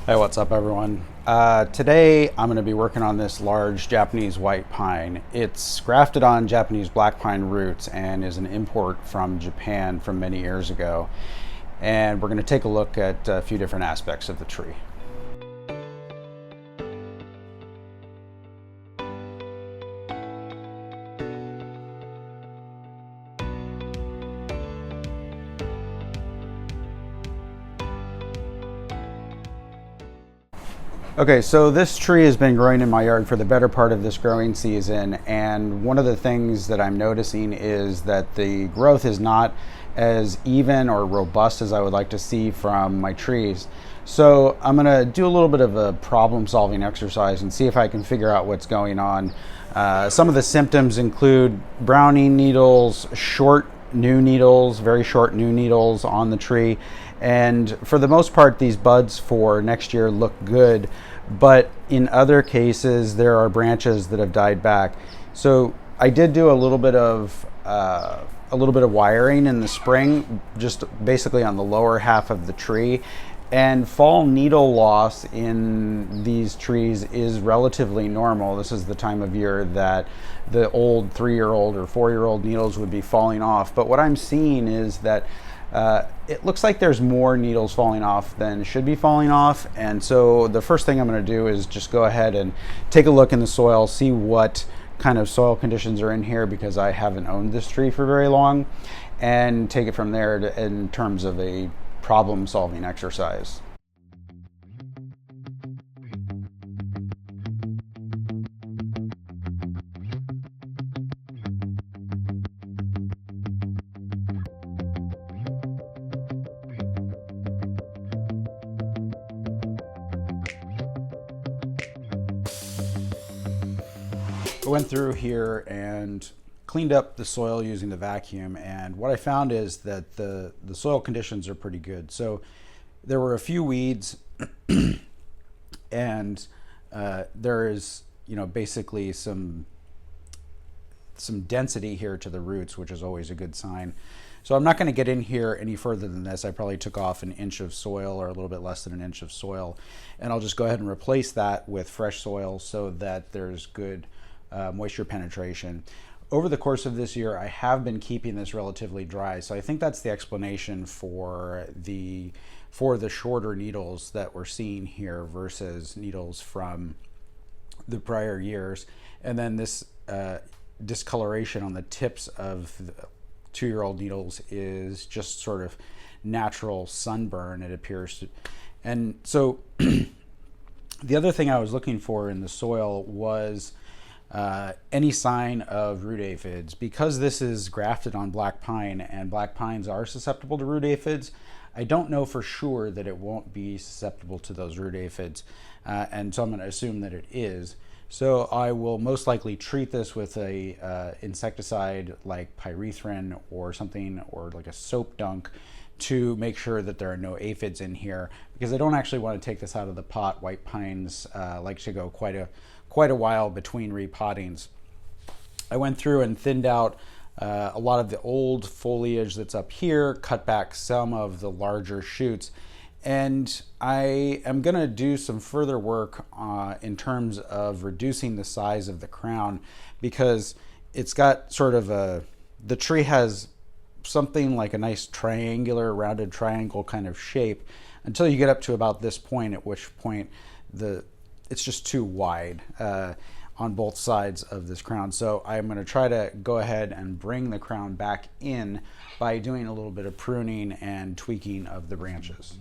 Hey, what's up everyone? Today I'm going to be working on this large Japanese white pine. It's grafted on Japanese black pine roots and is an import from Japan from many years ago. And we're going to take a look at a few different aspects of the tree. Okay, so this tree has been growing in my yard for the better part of this growing season, and one of the things that I'm noticing is that the growth is not as even or robust as I would like to see from my trees. So I'm gonna do a little bit of a problem solving exercise and see if I can figure out what's going on. Some of the symptoms include browning needles, short new needles, very short new needles on the tree. And for the most part, these buds for next year look good, but in other cases, there are branches that have died back. So I did do a little bit of wiring in the spring, just basically on the lower half of the tree. And fall needle loss in these trees is relatively normal. This is the time of year that the old 3-year-old or 4-year-old needles would be falling off. But what I'm seeing is that it looks like there's more needles falling off than should be falling off. And so the first thing I'm going to do is just go ahead and take a look in the soil, see what kind of soil conditions are in here, because I haven't owned this tree for very long, and take it from there in terms of a problem solving exercise. I went through here and cleaned up the soil using the vacuum, and what I found is that the soil conditions are pretty good. So there were a few weeds and there is basically some density here to the roots, which is always a good sign. So I'm not going to get in here any further than this. I probably took off an inch of soil, or a little bit less than an inch of soil, and I'll just go ahead and replace that with fresh soil so that there's good moisture penetration. Over the course of this year, I have been keeping this relatively dry, so I think that's the explanation for the shorter needles that we're seeing here versus needles from the prior years. And then this discoloration on the tips of the 2-year-old needles is just sort of natural sunburn, it appears to. And so the other thing I was looking for in the soil was any sign of root aphids. Because this is grafted on black pine and black pines are susceptible to root aphids, I don't know for sure that it won't be susceptible to those root aphids, and so I'm going to assume that it is. So I will most likely treat this with a insecticide like pyrethrin or something, or like a soap dunk, to make sure that there are no aphids in here, because I don't actually want to take this out of the pot. White pines like to go quite a while between repottings. I went through and thinned out a lot of the old foliage that's up here, cut back some of the larger shoots, and I am going to do some further work in terms of reducing the size of the crown, because it's got sort of the tree has something like a nice triangular, rounded triangle kind of shape until you get up to about this point, at which point it's just too wide on both sides of this crown. So I'm going to try to go ahead and bring the crown back in by doing a little bit of pruning and tweaking of the branches.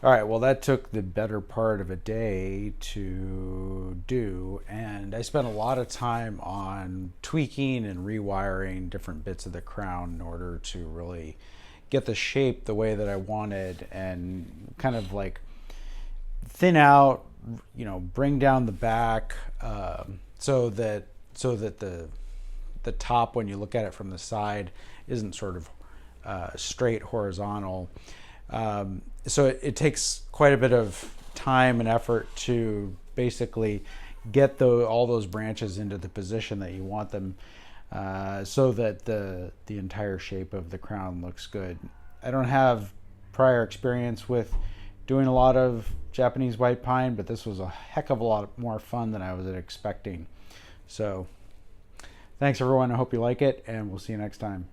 All right, well, that took the better part of a day to do, and I spent a lot of time on tweaking and rewiring different bits of the crown in order to really get the shape the way that I wanted, and kind of like thin out, bring down the back, so that the top, when you look at it from the side, isn't sort of straight horizontal. So it takes quite a bit of time and effort to basically get all those branches into the position that you want them, so that the entire shape of the crown looks good. I don't have prior experience with doing a lot of Japanese white pine, but this was a heck of a lot more fun than I was expecting. So thanks everyone. I hope you like it, and we'll see you next time.